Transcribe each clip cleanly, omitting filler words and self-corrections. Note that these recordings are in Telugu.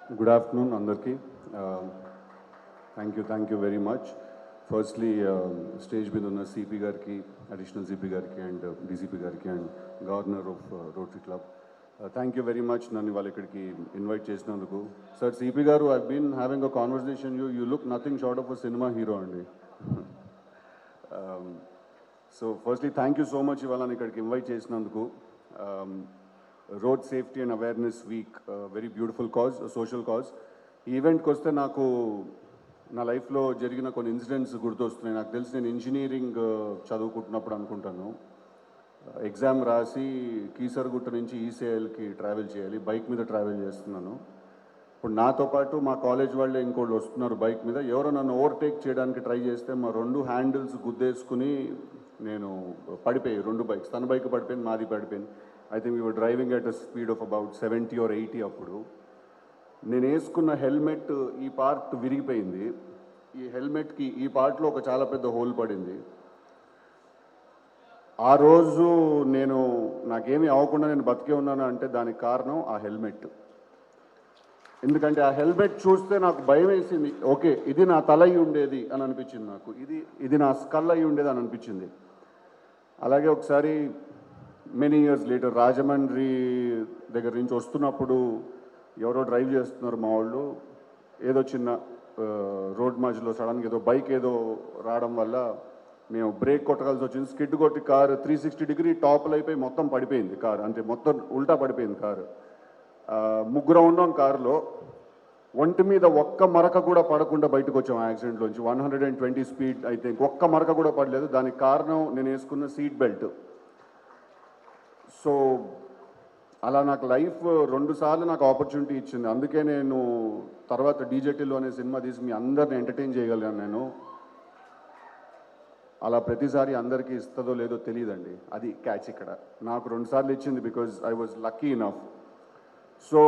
Good afternoon, Andarki. Thank you very much. Firstly, stage మీద ఉన్న సిపి గారికి, అడిషనల్ సిపి గారికి అండ్ డీసీపీ గారికి and governor of rotary club thank you very much నన్ను వాళ్ళు ఇక్కడికి ఇన్వైట్ చేసినందుకు. సార్ సిపి గారు, I been having a conversation you look nothing short of a cinema hero అండి. So firstly thank you so much ఇవాళ నన్ను ఇక్కడికి ఇన్వైట్ చేసినందుకు. Road safety and awareness week, very beautiful cause, social cause. ఈ ఈవెంట్కి వస్తే నాకు నా లైఫ్లో జరిగిన కొన్ని ఇన్సిడెంట్స్ గుర్తొస్తున్నాయి. నాకు తెలిసి నేను ఇంజనీరింగ్ చదువుకుంటున్నప్పుడు అనుకుంటాను, ఎగ్జామ్ రాసి కీసరగుట్ట నుంచి ఈసీఐఎల్కి ట్రావెల్ చేయాలి, బైక్ మీద ట్రావెల్ చేస్తున్నాను. ఇప్పుడు నాతో పాటు మా కాలేజ్ వాళ్ళే ఇంకోళ్ళు వస్తున్నారు బైక్ మీద. ఎవరో నన్ను ఓవర్టేక్ చేయడానికి ట్రై చేస్తే మా రెండు హ్యాండిల్స్ గుద్దేసుకుని నేను పడిపోయి, రెండు బైక్స్, తన బైక్ పడిపోయింది, మాది పడిపోయింది. I think we were driving at a speed of about 70 or 80. అప్పుడు నేను వేసుకున్న హెల్మెట్ ఈ పార్ట్ విరిగిపోయింది. ఈ హెల్మెట్కి ఈ పార్ట్లో ఒక చాలా పెద్ద హోల్ పడింది. ఆ రోజు నాకేమీ అవ్వకుండా నేను బతికే ఉన్నాను అంటే దానికి కారణం ఆ హెల్మెట్. ఎందుకంటే ఆ హెల్మెట్ చూస్తే నాకు భయం వేసింది. ఓకే, ఇది నా తల అయి ఉండేది అని అనిపించింది నాకు, ఇది నా స్కల్ అయి ఉండేది అని అనిపించింది. అలాగే ఒకసారి మెనీ ఇయర్స్ లేటర్ రాజమండ్రి దగ్గర నుంచి వస్తున్నప్పుడు ఎవరో డ్రైవ్ చేస్తున్నారు మా వాళ్ళు. ఏదో చిన్న రోడ్ మధ్యలో సడన్గా ఏదో బైక్ ఏదో రావడం వల్ల మేము బ్రేక్ కొట్టగలిసి వచ్చింది. స్కిడ్ కొట్టి కారు 360 degree టాప్లు అయిపోయి మొత్తం పడిపోయింది కారు, అంటే మొత్తం ఉల్టా పడిపోయింది కారు. ముగ్గురం ఉన్నాం కారులో. ఒంటి మీద ఒక్క మరక కూడా పడకుండా బయటకు వచ్చాం యాక్సిడెంట్లోంచి. 120 స్పీడ్ అయితే ఒక్క మరక కూడా పడలేదు. దానికి కారణం నేను వేసుకున్న సీట్ బెల్ట్. సో అలా నాకు లైఫ్ 2 సార్లు నాకు ఆపర్చునిటీ ఇచ్చింది. అందుకే నేను తర్వాత డీజేటీలో అనే సినిమా తీసి మీ అందరిని ఎంటర్టైన్ చేయగలిగాను. నేను అలా ప్రతిసారి అందరికీ ఇస్తుందో లేదో తెలియదండి, అది క్యాచ్ ఇక్కడ. నాకు 2 సార్లు ఇచ్చింది because I was lucky enough. So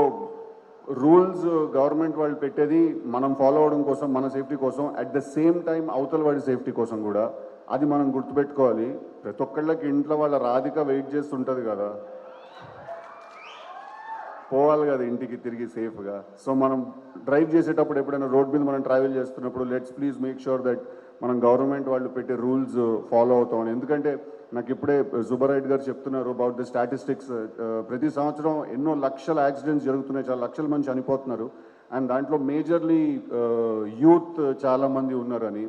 rules government వాళ్ళు పెట్టేది మనం ఫాలో అవడం కోసం, మన సేఫ్టీ కోసం, అట్ ద సేమ్ టైం అవతల వాడి సేఫ్టీ కోసం కూడా. అది మనం గుర్తుపెట్టుకోవాలి. ప్రతి ఒక్కళ్ళకి ఇంట్లో వాళ్ళ రాధిక వెయిట్ చేస్తుంటుంది కదా, పోవాలి కదా ఇంటికి తిరిగి సేఫ్గా. సో మనం డ్రైవ్ చేసేటప్పుడు ఎప్పుడైనా రోడ్ మీద మనం ట్రావెల్ చేస్తున్నప్పుడు let's please make sure that మనం గవర్నమెంట్ వాళ్ళు పెట్టే రూల్స్ ఫాలో అవుతామని. ఎందుకంటే నాకు ఇప్పుడే జుబరైడ్ గారు చెప్తున్నారు అబౌట్ ది స్టాటిస్టిక్స్. ప్రతి సంవత్సరం ఎన్నో లక్షల యాక్సిడెంట్స్ జరుగుతున్నాయి, చాలా లక్షల మంది చనిపోతున్నారు. అండ్ దాంట్లో మేజర్లీ యూత్ చాలామంది ఉన్నారని.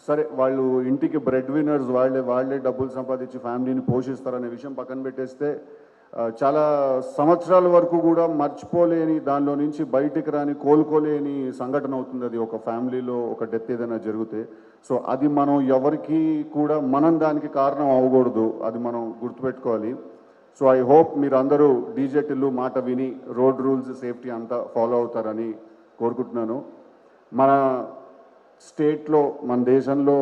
సరే, వాళ్ళు ఇంటికి బ్రెడ్ విన్నర్స్, వాళ్ళే డబ్బులు సంపాదించి ఫ్యామిలీని పోషిస్తారనే విషయం పక్కన పెట్టేస్తే, చాలా సంవత్సరాల వరకు కూడా మర్చిపోలేని, దానిలో నుంచి బయటికి రాని, కోలుకోలేని సంఘటన అవుతుంది అది. ఒక ఫ్యామిలీలో ఒక డెత్ ఏదైనా జరిగితే. సో అది మనం ఎవరికి కూడా మనం దానికి కారణం అవ్వకూడదు, అది మనం గుర్తుపెట్టుకోవాలి. సో ఐ హోప్ మీరు అందరూ డీజేటీలు మాట విని రోడ్ రూల్స్, సేఫ్టీ అంతా ఫాలో అవుతారని కోరుకుంటున్నాను. మన స్టేట్లో, మన దేశంలో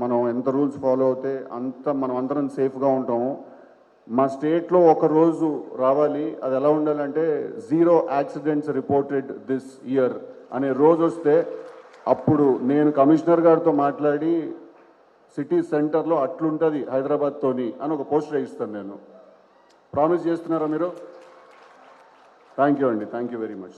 మనం ఎంత రూల్స్ ఫాలో అవుతే అంత మనం అందరం సేఫ్గా ఉంటాము. మా స్టేట్లో ఒక రోజు రావాలి, అది ఎలా ఉండాలంటే 0 accidents reported this year అనే రోజు వస్తే అప్పుడు నేను కమిషనర్ గారితో మాట్లాడి సిటీ సెంటర్లో అట్లుంటుంది హైదరాబాద్తోని అని ఒక పోస్టర్ వేయిస్తాను. నేను ప్రామిస్ చేస్తున్నారా మీరు? థ్యాంక్ యూ అండి, థ్యాంక్ యూ వెరీ మచ్.